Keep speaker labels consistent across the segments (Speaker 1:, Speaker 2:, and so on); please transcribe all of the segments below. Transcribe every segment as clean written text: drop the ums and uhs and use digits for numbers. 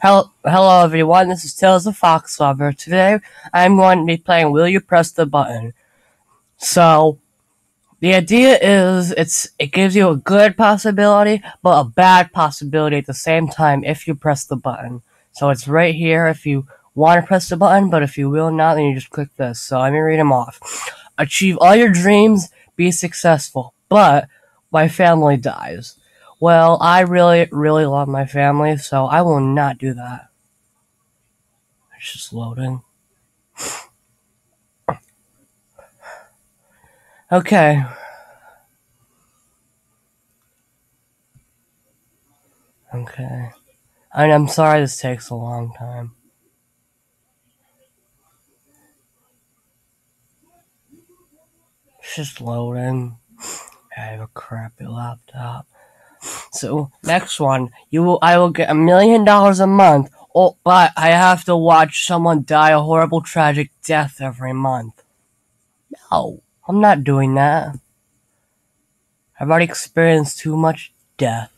Speaker 1: Hello everyone, this is Tales of Fox Lover. Today, I'm going to be playing Will You Press the Button? So, the idea is, it gives you a good possibility, but a bad possibility at the same time if you press the button. So it's right here if you want to press the button, but if you will not, then you just click this. So let me read them off. Achieve all your dreams, be successful, but my family dies. Well, I really, really love my family, so I will not do that. It's just loading. Okay. Okay. I'm sorry this takes a long time. It's just loading. I have a crappy laptop. So, next one. I will get $1 million a month, but I have to watch someone die a horrible tragic death every month. No, I'm not doing that. I've already experienced too much death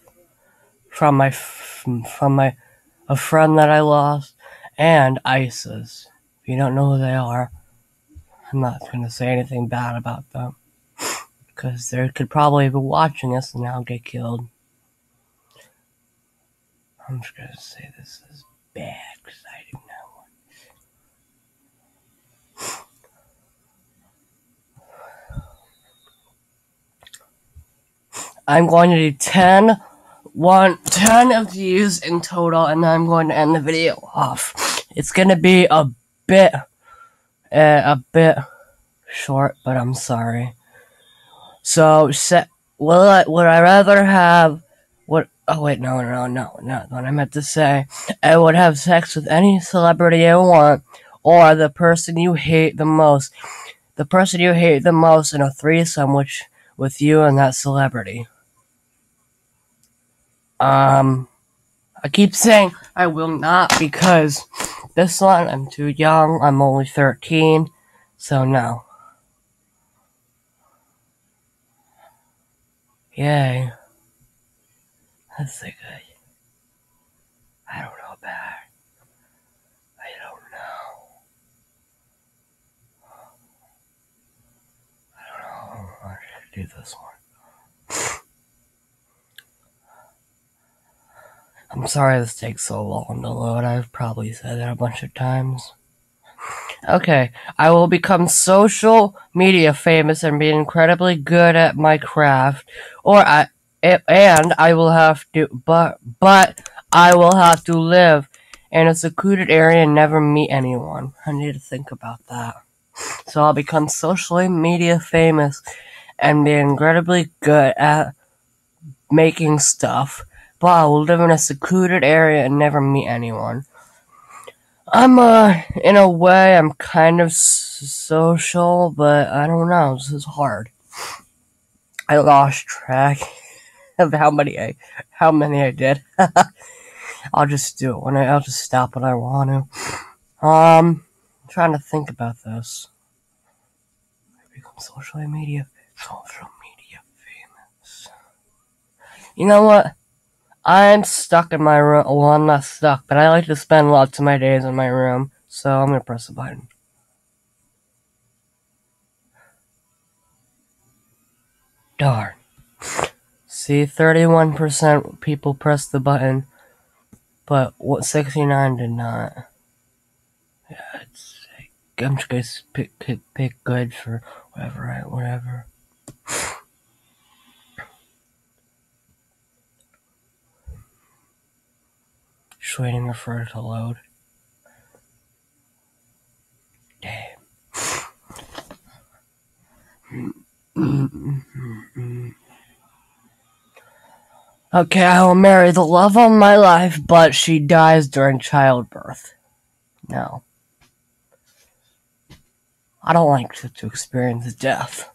Speaker 1: from a friend that I lost, and ISIS. If you don't know who they are, I'm not going to say anything bad about them, because they could probably be watching this and now get killed. I'm just going to say this is bad, because I do not want. I'm going to do 10 of these in total, and then I'm going to end the video off. It's going to be a bit short, but I'm sorry. So, would I rather have what? Oh wait, no, not what I meant to say. I would have sex with any celebrity I want, or the person you hate the most. The person you hate the most in a threesome, with you and that celebrity. I keep saying I will not because this one I'm too young. I'm only 13, so no. Yay. That's like I don't know about. I don't know. I should do this one. I'm sorry this takes so long to load. I've probably said that a bunch of times. Okay, I will become social media famous and be incredibly good at my craft, and I will have to, but I will have to live in a secluded area and never meet anyone. I need to think about that. So I'll become socially media famous and be incredibly good at making stuff, but I will live in a secluded area and never meet anyone. In a way, I'm kind of social, but I don't know, this is hard. I lost track of how many I did. I'll just do it I'll just stop when I want to. I'm trying to think about this. I become social media famous. You know what? I'm stuck in my room. Well, I'm not stuck, but I like to spend lots of my days in my room, so I'm gonna press the button. Darn. See, 31% people pressed the button, but 69 did not. Yeah, I'm just gonna pick good for whatever. Just waiting for it to load. Damn. Okay, I will marry the love of my life, but she dies during childbirth. No. I don't like to experience death.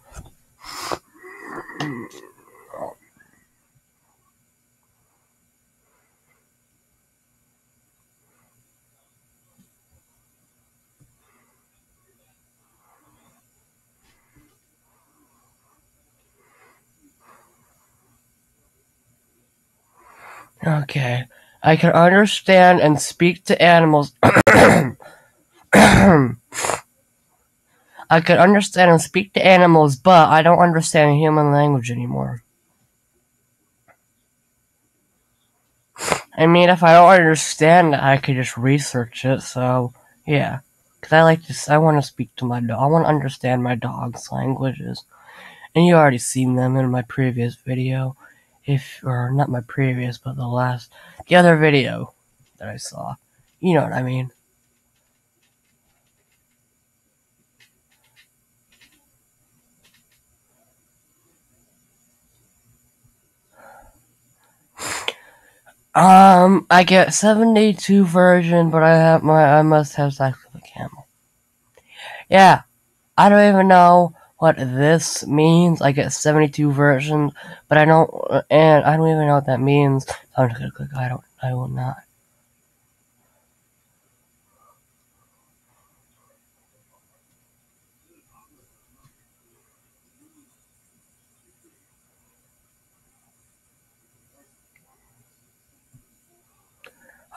Speaker 1: Okay. I can understand and speak to animals. I can understand and speak to animals, but I don't understand human language anymore. I mean, if I don't understand it, I could just research it, so, yeah. Because I want to speak to my dog. I want to understand my dog's languages. And you already seen them in my previous video. Or not my previous, but the other video that I saw. You know what I mean. I get 72 version, but I must have sex with a camel. Yeah, I don't even know what this means. I get 72 versions, but I don't even know what that means. So I'm just gonna click I will not.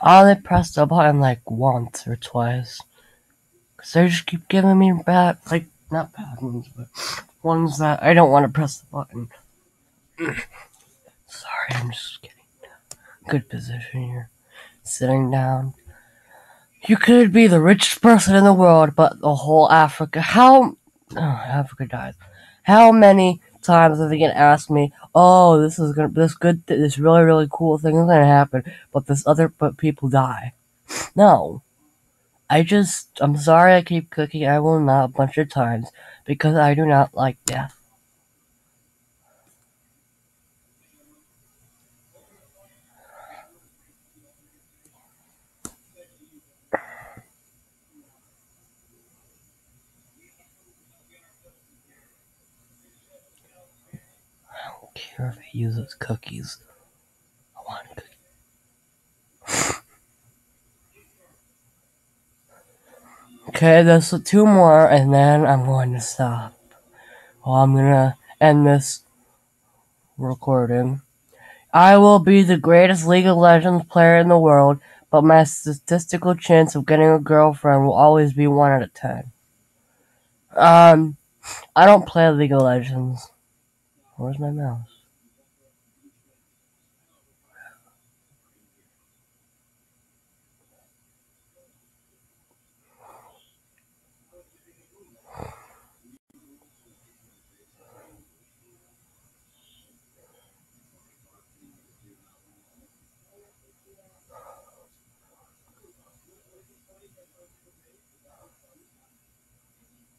Speaker 1: I only pressed the button like once or twice. Cause they just keep giving me not bad ones, but ones that I don't want to press the button. Sorry, I'm just kidding. Good position here. Sitting down. You could be the richest person in the world, but the whole Africa. Africa dies. How many times have they gonna ask me, "Oh, this really really cool thing is gonna happen," but people die. No, I'm sorry. I keep clicking. I will not a bunch of times because I do not like death. I don't care if he uses cookies. I want cookies. Okay, there's 2 more, and then I'm going to stop. Well, I'm gonna end this recording. I will be the greatest League of Legends player in the world, but my statistical chance of getting a girlfriend will always be 1 out of 10. I don't play League of Legends. Where's my mouse?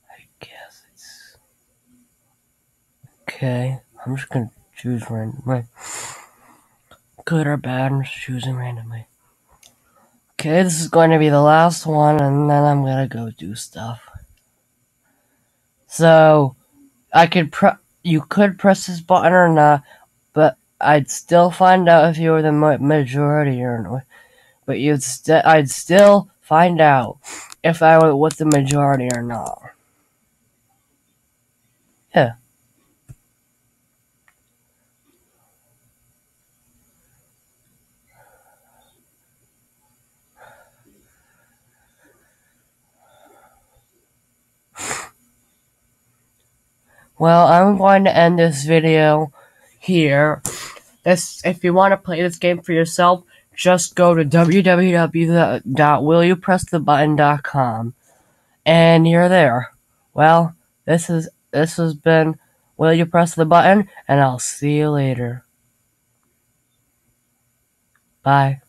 Speaker 1: I guess it's... Okay, I'm just gonna choose randomly. Good or bad, I'm just choosing randomly. Okay, this is going to be the last one, and then I'm gonna go do stuff. So, you could press this button or not, but I'd still find out if you were the majority or not. But I'd still find out if I was with the majority or not. Yeah. Well, I'm going to end this video here. If you want to play this game for yourself, just go to www.willyoupressthebutton.com and you're there. Well, this has been Will You Press the Button, and I'll see you later. Bye.